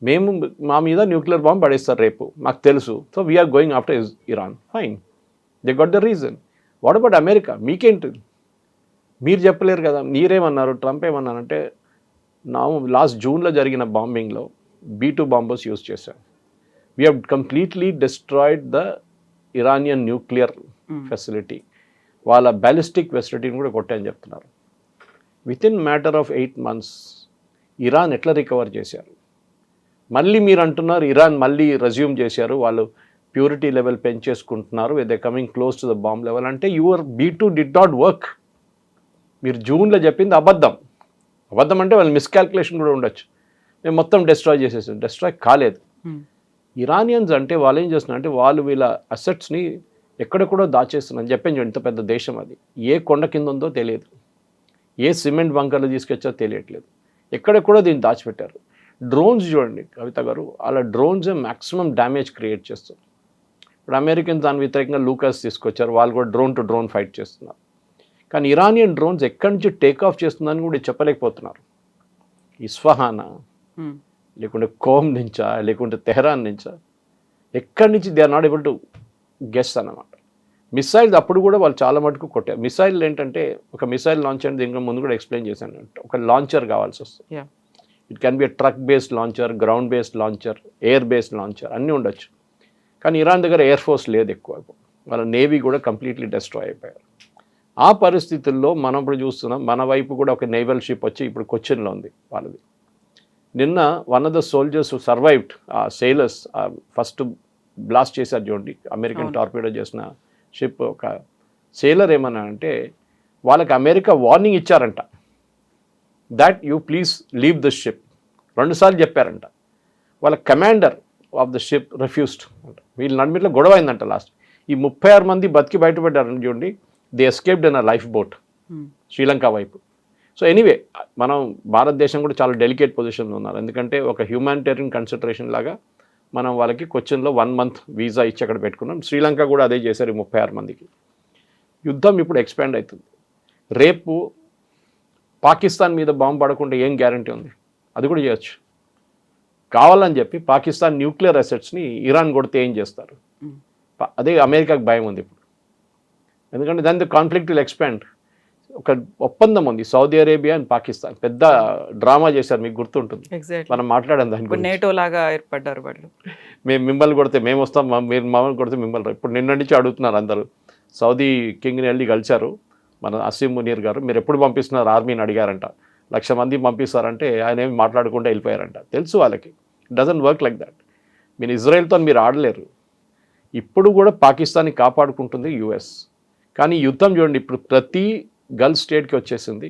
మేము మా మీద న్యూక్లియర్ బాంబ్ పడేస్తారు రేపు, మాకు తెలుసు. So we're going after Iran. Fine, they got the reason. What about America? మీకేంటి? మీరు చెప్పలేరు కదా. మీరేమన్నారు? ట్రంప్ ఏమన్నారంటే లాస్ట్ జూన్లో జరిగిన బాంబింగ్లో B2 బాంబర్స్ యూజ్ చేశారు. We have completely destroyed the Iranian nuclear facility. వాళ్ళ బ్యాలిస్టిక్ ఫెసిలిటీని కూడా కొట్టని చెప్తున్నారు. Within matter of 8 months Iran ఎట్లా రికవర్ చేశారు? మళ్ళీ మీరు అంటున్నారు ఇరాన్ మళ్ళీ రెజ్యూమ్ చేశారు, వాళ్ళు ప్యూరిటీ లెవెల్ పెంచేసుకుంటున్నారు, they coming close to the bomb level. అంటే your B2 did not work. మీరు జూన్లో చెప్పింది అబద్ధం. అబద్ధం అంటే వాళ్ళు మిస్కాల్కులేషన్ కూడా ఉండొచ్చు. మేము మొత్తం డిస్ట్రాయ్ చేసేసాం, డిస్ట్రాయ్ కాలేదు. ఇరానియన్స్ అంటే వాళ్ళు ఏం చేస్తున్నారు అంటే వాళ్ళు వీళ్ళ అసెట్స్ని ఎక్కడెక్కడో దాచేస్తున్నారు. చెప్పాను ఇంత పెద్ద దేశం, అది ఏ కొండ కింద ఉందో తెలియదు, ఏ సిమెంట్ బంకర్లు తీసుకొచ్చో తెలియట్లేదు, ఎక్కడెక్కడో దీన్ని దాచిపెట్టారు. డ్రోన్స్ చూడండి కవిత గారు, అలా డ్రోన్స్ మ్యాక్సిమం డ్యామేజ్ క్రియేట్ చేస్తారు. ఇప్పుడు అమెరికన్స్ దాని వ్యతిరేకంగా లూకాస్ తీసుకొచ్చారు, వాళ్ళు కూడా డ్రోన్ టు డ్రోన్ ఫైట్ చేస్తున్నారు. కానీ ఇరానియన్ డ్రోన్స్ ఎక్కడి నుంచి టేక్ ఆఫ్ చేస్తుందని కూడా చెప్పలేకపోతున్నారు. ఇస్ఫహానా లేకుంటే కోమ్ నుంచా లేకుంటే తెహరాన్ నుంచా, ఎక్కడి నుంచి they are not able to guess అన్నమాట. మిసైల్స్ అప్పుడు కూడా వాళ్ళు చాలా మటుకు కొట్టారు. మిసైల్ ఏంటంటే ఒక మిసైల్ లాంచ్ అంటే దీనికి ముందు కూడా ఎక్స్ప్లెయిన్ చేశాను, ఒక లాంచర్ కావాల్సి వస్తుంది. It can be truck based launcher, ground based launcher, air based launcher అన్నీ ఉండొచ్చు. కానీ ఇరాన్ దగ్గర ఎయిర్ ఫోర్స్ లేదు ఎక్కువ, వాళ్ళ నేవీ కూడా కంప్లీట్లీ డిస్ట్రాయ్ అయిపోయారు. ఆ పరిస్థితుల్లో మనం ఇప్పుడు చూస్తున్నాం, మన వైపు కూడా ఒక నేవల్ షిప్ వచ్చి ఇప్పుడు కొచ్చిన్లో ఉంది వాళ్ళది. నిన్న one of the soldiers survived, ఆ సెయిలర్స్ ఫస్ట్ బ్లాస్ట్ చేశారు చూడండి, అమెరికన్ టార్పీడో చేసిన షిప్. ఒక సెయిలర్ ఏమన్నా అంటే వాళ్ళకి అమెరికా వార్నింగ్ ఇచ్చారంట, that you please leave the ship 2 సార్లు చెప్పారంట. వాళ్ళ commander of the ship refused అంట. వీళ్ళ నడిమిట్లో గొడవ అయిందంట. లాస్ట్ ఈ 36 మంది బతికి బయటపడ్డారని చూడండి, they escaped in a life boat. Sri Lanka వైపు. సో ఎనీవే మనం భారతదేశం కూడా చాలా డెలికేట్ పొజిషన్లో ఉన్నారు. ఎందుకంటే ఒక హ్యూమానిటేరియన్ కన్సిడరేషన్ లాగా మనం వాళ్ళకి కొచ్చిన్లో 1 month వీసా ఇచ్చి అక్కడ పెట్టుకున్నాం. శ్రీలంక కూడా అదే చేశారు 36 మందికి. యుద్ధం ఇప్పుడు ఎక్స్పాండ్ అవుతుంది. రేపు పాకిస్తాన్ మీద బాంబు పడకుండా ఏం గ్యారంటీ ఉంది? అది కూడా చేయొచ్చు. కావాలని చెప్పి పాకిస్తాన్ న్యూక్లియర్ అసెట్స్ని ఇరాన్ కొడితే ఏం చేస్తారు? అదే అమెరికాకు భయం ఉంది ఇప్పుడు. ఎందుకంటే దాని కాన్ఫ్లిక్ట్ విల్ ఎక్స్పాండ్. ఒక ఒప్పందం ఉంది సౌదీ అరేబియా అండ్ పాకిస్తాన్. పెద్ద డ్రామా చేశారు, మీకు గుర్తుంటుంది. మనం మాట్లాడాం దాని గురించి. నేటో లాగా ఏర్పడ్డారు వాళ్ళు. మేము మిమ్మల్ని కొడితే మేము వస్తాం, మీరు మమ్మల్ని కొడితే మిమ్మల్ని. ఇప్పుడు నిన్న నుంచి అడుగుతున్నారు అందరూ. సౌదీ కింగ్ని వెళ్ళి కలిశారు మన అసీం మునీర్ గారు. మీరు ఎప్పుడు పంపిస్తున్నారు ఆర్మీని అడిగారంట. 1,00,000 మంది పంపిస్తారంటే ఆయన ఏమి మాట్లాడుకుంటూ వెళ్ళిపోయారంట. తెలుసు వాళ్ళకి డజంట్ వర్క్ లైక్ దాట్. మీరు ఇజ్రాయెల్తో మీరు ఆడలేరు. ఇప్పుడు కూడా పాకిస్తాన్ని కాపాడుకుంటుంది యుఎస్. కానీ యుద్ధం చూడండి, ఇప్పుడు ప్రతి గల్ఫ్ స్టేట్కి వచ్చేసింది.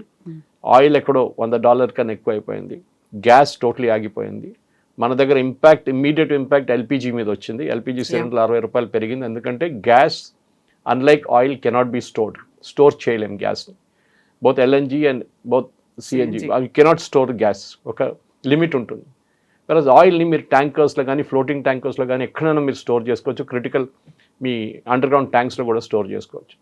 ఆయిల్ ఎక్కడో $100 కన్నా ఎక్కువ అయిపోయింది. గ్యాస్ టోటలీ ఆగిపోయింది. మన దగ్గర ఇమ్మీడియట్ ఇంపాక్ట్ ఎల్పిజి మీద వచ్చింది. ఎల్పిజి సిలిండర్లు $60 పెరిగింది. ఎందుకంటే gas unlike oil cannot be store చేయలేం గ్యాస్ని. Both LNG and both CNG అవి కెనాట్ స్టోర్ గ్యాస్. ఒక లిమిట్ ఉంటుంది. ప్లస్ ఆయిల్ని మీరు ట్యాంకర్స్లో కానీ ఫ్లోటింగ్ ట్యాంకర్స్లో కానీ ఎక్కడైనా మీరు స్టోర్ చేసుకోవచ్చు. క్రిటికల్ మీ అండర్ గ్రౌండ్ ట్యాంక్స్లో కూడా స్టోర్ చేసుకోవచ్చు.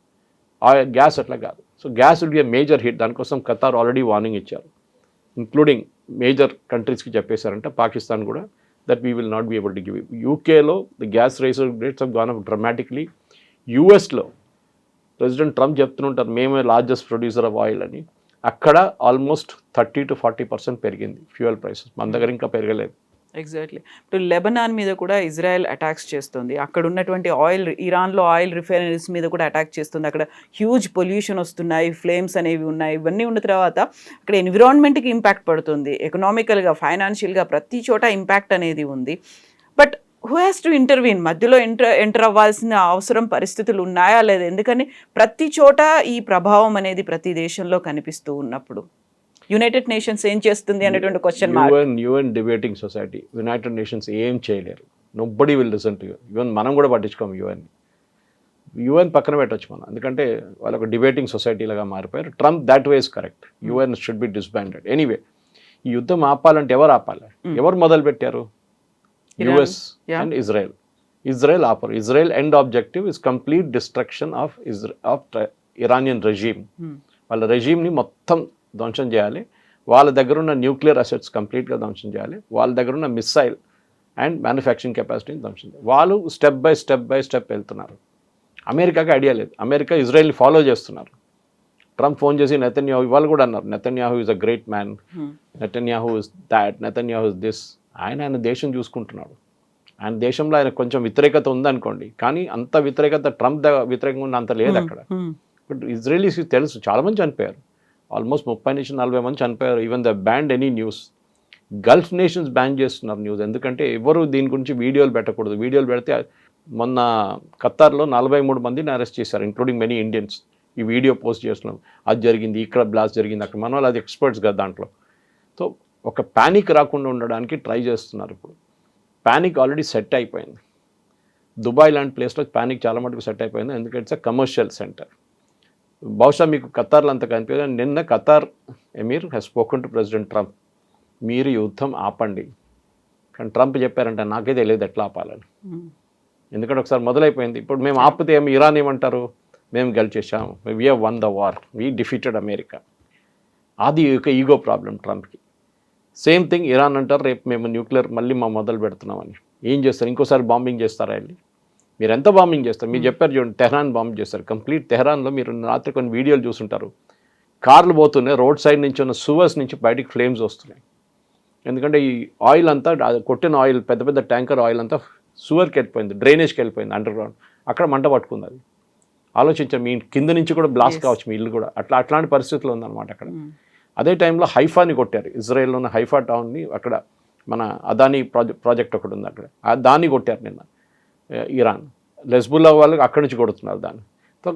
గ్యాస్ అట్లా కాదు. So gas will be a major hit. దానికోసం ఖతార్ ఆల్రెడీ వార్నింగ్ ఇచ్చారు. ఇంక్లూడింగ్ మేజర్ కంట్రీస్కి చెప్పేశారంట, పాకిస్తాన్ కూడా, that we will not be able to give. యూకేలో the gas rates of gone up dramatically. యూఎస్లో ప్రెసిడెంట్ ట్రంప్ చెప్తుంటారు మేమే లార్జెస్ట్ ప్రొడ్యూసర్ ఆఫ్ ఆయిల్ అని. అక్కడ ఆల్మోస్ట్ 30 to 40% పెరిగింది ఫ్యూయల్ ప్రైసెస్. మన దగ్గర ఇంకా పెరగలేదు. ఎగ్జాక్ట్లీ. ఇప్పుడు లెబనాన్ మీద కూడా ఇజ్రాయెల్ అటాక్స్ చేస్తుంది. అక్కడ ఉన్నటువంటి ఇరాన్లో ఆయిల్ రిఫైనరీస్ మీద కూడా అటాక్ చేస్తుంది. అక్కడ హ్యూజ్ పొల్యూషన్ వస్తున్నాయి, ఫ్లేమ్స్ అనేవి ఉన్నాయి. ఇవన్నీ ఉన్న తర్వాత అక్కడ ఎన్విరాన్మెంట్కి ఇంపాక్ట్ పడుతుంది. ఎకనామికల్గా, ఫైనాన్షియల్గా ప్రతి చోట ఇంపాక్ట్ అనేది ఉంది. But who has to intervene? మధ్యలో ఎంటర్ అవ్వాల్సిన అవసరం, పరిస్థితులు ఉన్నాయా లేదా? ఎందుకని ప్రతి చోట ఈ ప్రభావం అనేది ప్రతి దేశంలో కనిపిస్తూ ఉన్నప్పుడు యునైటెడ్ నేషన్స్ ఏం చేస్తుంది అనేటువంటి question mark. UN debating society, United nations ఏం చేయలేరు. Nobody will listen to you. Even మనం కూడా పట్టించుకోము యుఎన్ పక్కన పెట్టవచ్చు మనం. ఎందుకంటే వాళ్ళు ఒక డిబేటింగ్ సొసైటీ లాగా మారిపోయారు. Trump that way is correct. UN should be disbanded. Anyway, ఈ యుద్ధం ఆపాలంటే ఎవరు ఆపాలి? ఎవరు మొదలు పెట్టారు? US and Israel. ఇజ్రాయెల్ ఆపరు. Israel end objective is complete destruction of Iranian regime. వాళ్ళ రెజీమ్ని మొత్తం ధ్వంసం చేయాలి. వాళ్ళ దగ్గర ఉన్న న్యూక్లియర్ అసెట్స్ కంప్లీట్గా ధ్వంసం చేయాలి. వాళ్ళ దగ్గర ఉన్న మిస్సైల్ అండ్ మ్యానుఫ్యాక్చరింగ్ కెపాసిటీని ధ్వంసం చేయాలి. వాళ్ళు స్టెప్ బై స్టెప్ వెళ్తున్నారు. అమెరికాకి ఐడియా లేదు. అమెరికా ఇజ్రాయెల్ని ఫాలో చేస్తున్నారు. ట్రంప్ ఫోన్ చేసి నెతన్యాహు ఇవాళ కూడా అన్నారు, Netanyahu is a great man, Netanyahu is that, Netanyahu is this. ఆయన దేశం చూసుకుంటున్నాడు. ఆయన దేశంలో ఆయన కొంచెం వ్యతిరేకత ఉందనుకోండి, కానీ అంత వ్యతిరేకత ట్రంప్ వ్యతిరేకంగా ఉన్న అంత లేదు అక్కడ. బట్ ఇజ్రాయలీస్కి తెలుసు, చాలామంది చనిపోయారు. ఆల్మోస్ట్ 30 నుంచి 40 మంది చనిపోయారు. Even the band any news. Gulf nations ban చేస్తున్నారు న్యూస్. ఎందుకంటే ఎవరు దీని గురించి వీడియోలు పెట్టకూడదు. వీడియోలు పెడితే మొన్న ఖతార్లో 43 మందిని అరెస్ట్ చేశారు, ఇంక్లూడింగ్ మెనీ ఇండియన్స్. ఈ వీడియో పోస్ట్ చేస్తున్నాం, అది జరిగింది, ఇక్కడ బ్లాస్ట్ జరిగింది, అక్కడ. మన వాళ్ళు అది ఎక్స్పర్ట్స్ కదా దాంట్లో. సో ఒక ప్యానిక్ రాకుండా ఉండడానికి ట్రై చేస్తున్నారు. ఇప్పుడు ప్యానిక్ ఆల్రెడీ సెట్ అయిపోయింది. దుబాయ్ లాంటి ప్లేస్లో ప్యానిక్ చాలా మటుకు సెట్ అయిపోయింది. ఎందుకంటే ఇట్స్ అ కమర్షియల్ సెంటర్. బహుశా మీకు ఖతార్లో అంత కనిపించదు. నిన్న Qatar ఎమీర్ has spoken to president Trump, మీరు యుద్ధం ఆపండి. కానీ ట్రంప్ చెప్పారంటే నాకే తెలియదు ఎట్లా ఆపాలని. ఎందుకంటే ఒకసారి మొదలైపోయింది. ఇప్పుడు మేము ఆపితే ఏమి ఇరాన్ ఏమంటారు, మేము గెలిచేసాము, we have won the war, we defeated America. అది ఒక ఈగో ప్రాబ్లం ట్రంప్కి. సేమ్ థింగ్ ఇరాన్ అంటారు, రేపు మేము న్యూక్లియర్ మళ్ళీ మొదలు పెడుతున్నామని. ఏం చేస్తారు? ఇంకోసారి బాంబింగ్ చేస్తారా వెళ్ళి? మీరు ఎంత బాంబింగ్ చేస్తారు? మీరు చెప్పారు చూడండి, తెహరాన్ బాంబ్ చేస్తారు. కంప్లీట్ తెహరాన్లో మీరు రాత్రి కొన్ని వీడియోలు చూసుంటారు. కార్లు పోతున్నాయి, రోడ్ సైడ్ నుంచి ఉన్న సువర్స్ నుంచి బయటికి ఫ్లేమ్స్ వస్తున్నాయి. ఎందుకంటే ఈ ఆయిల్ అంతా, కొట్టిన ఆయిల్, పెద్ద పెద్ద ట్యాంకర్ ఆయిల్ అంతా సువర్కి వెళ్ళిపోయింది, డ్రైనేజ్కి వెళ్ళిపోయింది, అండర్ గ్రౌండ్. అక్కడ మంట పట్టుకుంది. అది ఆలోచించారు, మీ కింద నుంచి కూడా బ్లాస్ట్ కావచ్చు, మీ ఇల్లు కూడా. అట్లాంటి పరిస్థితులు ఉందన్నమాట అక్కడ. అదే టైంలో హైఫాని కొట్టారు. ఇజ్రాయెల్లో ఉన్న హైఫా టౌన్ని, అక్కడ మన అదానీ ప్రాజెక్ట్ ఒకటి ఉంది అక్కడ, దాన్ని కొట్టారు నిన్న ఇరాన్. హెజ్బుల్లా వాళ్ళు అక్కడి నుంచి కొడుతున్నారు దాన్ని. సో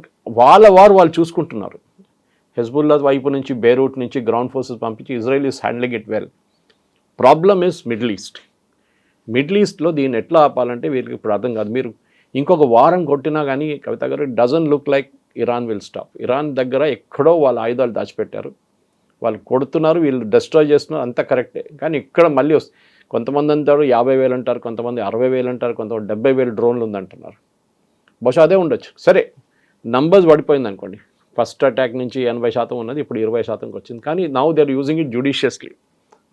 వాళ్ళు చూసుకుంటున్నారు. హెజ్బుల్లా వైపు నుంచి, బేరూట్ నుంచి గ్రౌండ్ ఫోర్సెస్ పంపించి Israel is handling it well. Problem is Middle East. Middle ఈస్ట్లో దీన్ని ఎట్లా ఆపాలంటే వీళ్ళకి ఇప్పుడు అర్థం కాదు. మీరు ఇంకొక వారం కొట్టినా కానీ కవిత గారు doesn't look like Iran will stop. Iran దగ్గర ఎక్కడో వాళ్ళ ఆయుధాలు దాచిపెట్టారు, వాళ్ళు కొడుతున్నారు, వీళ్ళు డిస్ట్రాయ్ చేస్తున్నారు, అంతా కరెక్టే. కానీ ఇక్కడ మళ్ళీ కొంతమంది అంటారు 50,000 అంటారు, కొంతమంది 60,000 అంటారు, కొంతమంది 70,000 డ్రోన్లు ఉందంటున్నారు. బహుశా అదే ఉండొచ్చు. సరే, నంబర్స్ పడిపోయింది అనుకోండి. ఫస్ట్ అటాక్ నుంచి 80% ఉన్నది, ఇప్పుడు 20%కి వచ్చింది. కానీ now they are using it judiciously.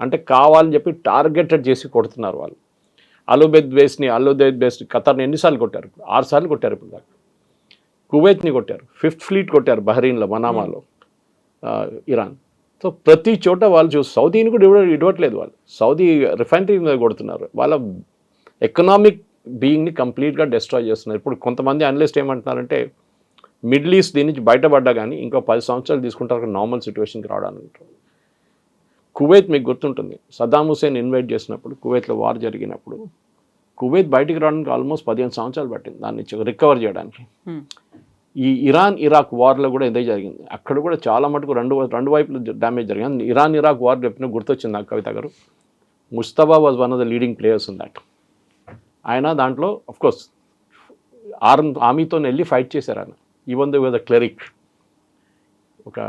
అంటే కావాలని చెప్పి టార్గెటెడ్ చేసి కొడుతున్నారు వాళ్ళు. అలుబెద్ బేస్ని ఖతర్ని ఎన్నిసార్లు కొట్టారు? 6 సార్లు కొట్టారు ఇప్పుడు దాకా. కువైత్ని కొట్టారు, 5th ఫ్లీట్ కొట్టారు బహ్రెయిన్లో, మనామాలో ఇరాన్. సో ప్రతి చోట వాళ్ళు సౌదీని కూడా ఇవ్వట్లేదు. వాళ్ళు సౌదీ రిఫైనరీ మీద కొడుతున్నారు. వాళ్ళ ఎకనామిక్ బీయింగ్ని కంప్లీట్గా డిస్ట్రాయ్ చేస్తున్నారు. ఇప్పుడు కొంతమంది అనలిస్ట్ ఏమంటున్నారంటే మిడిల్ ఈస్ట్ దీని నుంచి బయటపడ్డా కానీ ఇంకో 10 సంవత్సరాలు తీసుకుంటారు నార్మల్ సిచ్యువేషన్కి రావడానికి. కువైత్ మీకు గుర్తుంటుంది, సద్దాం హుసేన్ ఇన్వైట్ చేసినప్పుడు, కువైత్లో వార్ జరిగినప్పుడు కువైత్ బయటికి రావడానికి ఆల్మోస్ట్ 15 సంవత్సరాలు పట్టింది దాన్ని రికవర్ చేయడానికి. ఈ ఇరాన్ ఇరాక్ వార్లో కూడా ఇదే జరిగింది. అక్కడ కూడా చాలా మటుకు రెండు వైపులు డ్యామేజ్ జరిగింది. ఇరాన్ ఇరాక్ వార్ చెప్పిన గుర్తొచ్చింది నాకు కవిత గారు. Mustafa was one of the leading players in that. ఆయన దాంట్లో అఫ్కోర్స్ ఆర్మీతో వెళ్ళి ఫైట్ చేశారు ఆయన. Even though was a cleric, ఒక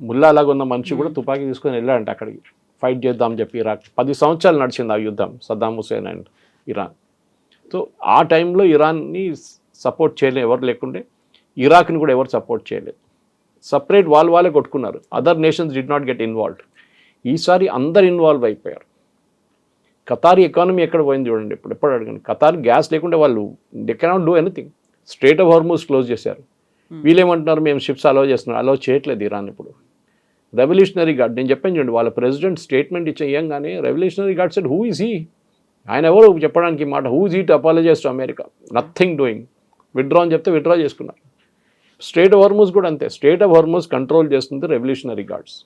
ముల్లాలాగా ఉన్న మనిషి కూడా తుపాకీ తీసుకొని వెళ్ళాడంట అక్కడికి ఫైట్ చేద్దామని చెప్పి. ఇరాక్ 10 సంవత్సరాలు నడిచింది ఆ యుద్ధం, Saddam Hussein and Iran. So ఆ టైంలో ఇరాన్ని సపోర్ట్ చేయలేదు ఎవరు లేకుండే, ఇరాక్ని కూడా ఎవరు సపోర్ట్ చేయలేదు. సపరేట్ వాళ్ళే కొట్టుకున్నారు. Other nations did not get involved. ఈసారి అందరు ఇన్వాల్వ్ అయిపోయారు. ఖతార్ ఎకానమీ ఎక్కడ పోయింది చూడండి. ఎప్పుడు అడగండి, ఖతార్ గ్యాస్ లేకుంటే వాళ్ళు they cannot do anything. Strait of Hormuz close చేశారు. వీళ్ళేమంటున్నారు, మేము షిప్స్ అలౌ చేస్తున్నాం. అలౌ చేయట్లేదు ఇరాన్ ఇప్పుడు. రెవల్యూషనరీ గార్డ్, నేను చెప్పాను చూడండి, వాళ్ళ ప్రెసిడెంట్ స్టేట్మెంట్ ఇచ్చేయంగానే Revolutionary Guard said who is he, ఆయన ఎవరు చెప్పడానికి మాట, who is he to apologise to America, nothing doing, withdraw అని చెప్తే విత్డ్రా చేసుకున్నారు. స్ట్రేట్ ఆఫ్ హార్మూజ్ కూడా అంతే. స్ట్రేట్ ఆఫ్ హార్మూజ్ కంట్రోల్ చేస్తుంది రెవల్యూషనరీ గార్డ్స్,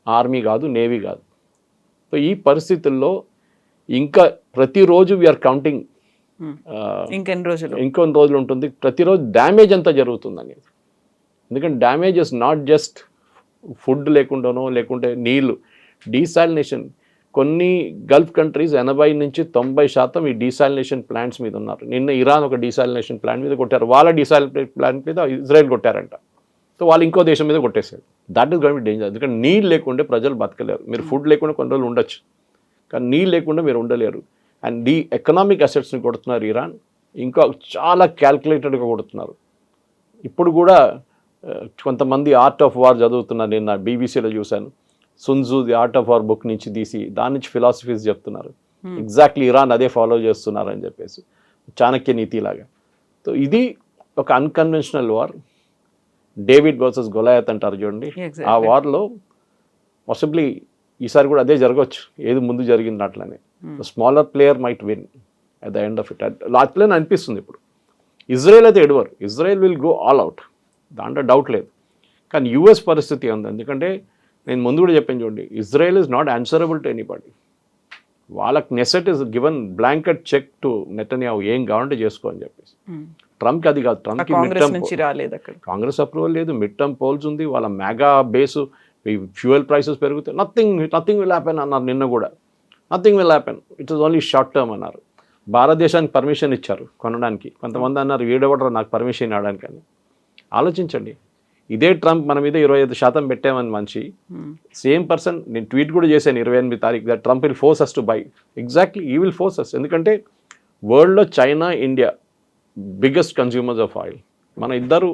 ఆర్మీ కాదు, నేవీ కాదు. సో ఈ పరిస్థితుల్లో ఇంకా ప్రతిరోజు వీఆర్ కౌంటింగ్ ఇంకొన్ని రోజులు ఉంటుంది, ప్రతిరోజు డ్యామేజ్ అంతా జరుగుతుంది అనేది. ఎందుకంటే damage is not just food లేకుండానో లేకుంటే నీళ్ళు, డీసాలినేషన్. కొన్ని గల్ఫ్ కంట్రీస్ 80 నుంచి 90% ఈ డీసాలినేషన్ ప్లాంట్స్ మీద ఉన్నారు. నిన్న ఇరాన్ ఒక డీసాలినేషన్ ప్లాంట్ మీద కొట్టారు, వాళ్ళ డీసాలినేషన్ ప్లాంట్ మీద ఇజ్రాయెల్ కొట్టారంట. సో వాళ్ళు ఇంకో దేశం మీద కొట్టేశారు. That is going to be danger. ఎందుకంటే నీళ్ళు లేకుంటే ప్రజలు బతకలేరు. మీరు ఫుడ్ లేకుండా కొన్ని రోజులు ఉండొచ్చు, కానీ నీళ్ళు లేకుండా మీరు ఉండలేరు. అండ్ ఈ ఎకనామిక్ అసెట్స్ని కొడుతున్నారు ఇరాన్, ఇంకా చాలా క్యాల్కులేటెడ్గా కొడుతున్నారు. ఇప్పుడు కూడా కొంతమంది ఆర్ట్ ఆఫ్ వార్ చదువుతున్నారు. నేను బీబీసీలో చూశాను, Sun Tzu the Art of War book నుంచి తీసి దాని నుంచి ఫిలాసఫీస్ చెప్తున్నారు. ఎగ్జాక్ట్లీ ఇరాన్ అదే ఫాలో చేస్తున్నారు అని చెప్పేసి, చాణక్య నీతిలాగా. సో ఇది ఒక unconventional war. David versus Goliath అంటారు చూడండి, ఆ వార్లో పాసిబ్లీ ఈసారి కూడా అదే జరగవచ్చు, ఏది ముందు జరిగింది అట్లనే. Smaller player might win at the end of it. అట్లనే అనిపిస్తుంది ఇప్పుడు. ఇజ్రాయెల్ అయితే ఎడవరు, Israel will go all out, దాంట్లో డౌట్ లేదు. కానీ యూఎస్ పరిస్థితి ఉంది. ఎందుకంటే నేను ముందు కూడా చెప్పాను చూడండి, Israel is not answerable to anybody. వాళ్ళకి Knesset is given blanket cheque to Netanyahu, ఏం కావాలంటే చేసుకో అని చెప్పేసి. ట్రంప్కి అది కాదు, ట్రంప్కి కాంగ్రెస్ అప్రూవల్ లేదు, మిడ్ టర్మ్ పోల్స్ ఉంది, వాళ్ళ మెగా బేసు, ఫ్యూయల్ ప్రైసెస్ పెరుగుతాయి, నథింగ్ విల్ హ్యాపెన్ అన్నారు నిన్న కూడా. Nothing will happen, it is only short term అన్నారు. భారతదేశానికి పర్మిషన్ ఇచ్చారు కొనడానికి, కొంతమంది అన్నారు వీడెవడరు నాకు పర్మిషన్ ఇవ్వడానికి అని. ఆలోచించండి, ఇదే ట్రంప్ మన మీద 25% పెట్టామని మనిషి, సేమ్ పర్సన్, నేను ట్వీట్ కూడా చేశాను 28వ తారీఖు, that Trump will force us to buy. Exactly he will force us. ఎందుకంటే వరల్డ్లో China, India biggest consumers of oil. మన ఇద్దరు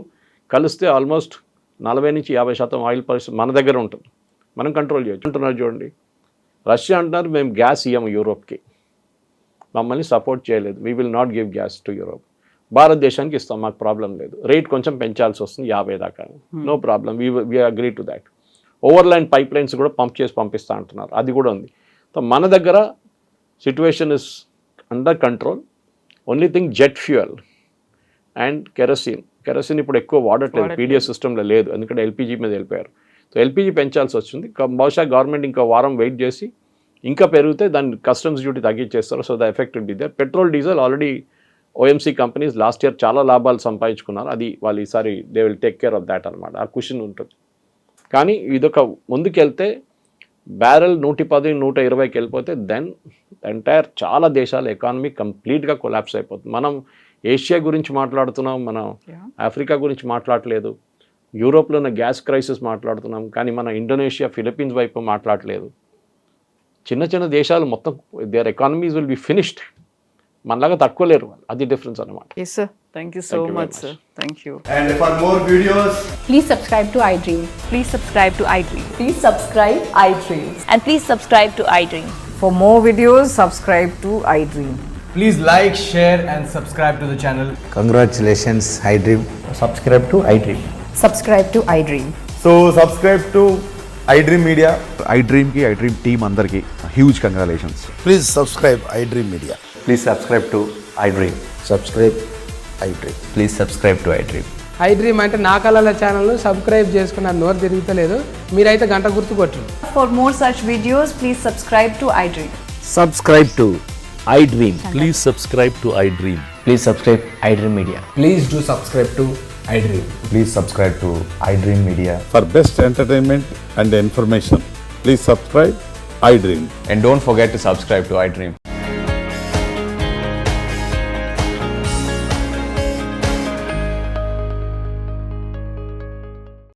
కలిస్తే ఆల్మోస్ట్ 40 నుంచి 50% ఆయిల్ పరిస్థితి మన దగ్గర ఉంటుంది, మనం కంట్రోల్ చేయొచ్చు అంటున్నారు చూడండి. రష్యా అంటున్నారు మేము గ్యాస్ ఇవ్వము యూరోప్కి, మమ్మల్ని సపోర్ట్ చేయలేదు, we will not give gas to Europe. భారతదేశానికి ఇస్తాం, మాకు ప్రాబ్లం లేదు, రేట్ కొంచెం పెంచాల్సి వస్తుంది 50 దాకా, no problem, we agree to that. Overland pipelines కూడా పంపిస్తా అంటున్నారు, అది కూడా ఉంది. సో మన దగ్గర situation is under control. Only thing jet fuel and kerosene ఇప్పుడు ఎక్కువ వాడట్లేదు, పీడిఎస్ సిస్టంలో లేదు, ఎందుకంటే ఎల్పీజీ మీద వెళ్ళిపోయారు. సో ఎల్పీజీ పెంచాల్సి వచ్చింది. బహుశా గవర్నమెంట్ ఇంకో వారం వెయిట్ చేసి ఇంకా పెరిగితే దాన్ని కస్టమ్స్ డ్యూటీ తగ్గించేస్తారు. సో ద ఎఫెక్ట్ ఉంది there. Petrol diesel already OMC companies last year చాలా లాభాలు సంపాదించుకున్నారు, అది వాళ్ళు ఈసారి they will take care of that అనమాట, ఆ క్వశ్చన్ ఉంటుంది. కానీ ఇదొక ముందుకెళ్తే బ్యారెల్ 110, 120కి వెళ్ళిపోతే దెన్ ఎంటైర్ చాలా దేశాల ఎకానమీ కంప్లీట్గా కొలాప్స్ అయిపోతుంది. మనం ఏషియా గురించి మాట్లాడుతున్నాం, మనం ఆఫ్రికా గురించి మాట్లాడలేదు. యూరోప్లో ఉన్న గ్యాస్ క్రైసిస్ మాట్లాడుతున్నాం, కానీ మన ఇండోనేషియా, ఫిలిప్పీన్స్ వైపు మాట్లాడలేదు. చిన్న చిన్న దేశాలు మొత్తం their economies will be finished, మనలాగా తక్కువ లేరు. అది డిఫరెన్స్ అనమాట. Yes sir, thank you so you very much much. Sir. Thank you. And for more videos, Please subscribe to iDream. Please subscribe to iDream. Please subscribe iDream. And please subscribe to iDream. For more videos, subscribe to iDream. please like, share, and subscribe to the channel. Congratulations, iDream. Subscribe to iDream. Subscribe to iDream. So subscribe to iDream Media. iDream ki iDream team andarki huge congratulations. Please subscribe iDream Media. Please subscribe to iDream. Subscribe iDream. Please subscribe to iDream. iDream అంటే నా కళల ఛానల్ను సబ్స్క్రైబ్ చేసుకున్న నోరు తిరుగుతలేదు, మీరైతే గంట గుర్తు కొట్టండి. For more such videos, please subscribe to iDream. Subscribe to iDream. Please subscribe to iDream. Please subscribe iDream Media. Please do subscribe to iDream. Please subscribe to iDream Media. For best entertainment and information, please subscribe iDream. And don't forget to subscribe to iDream.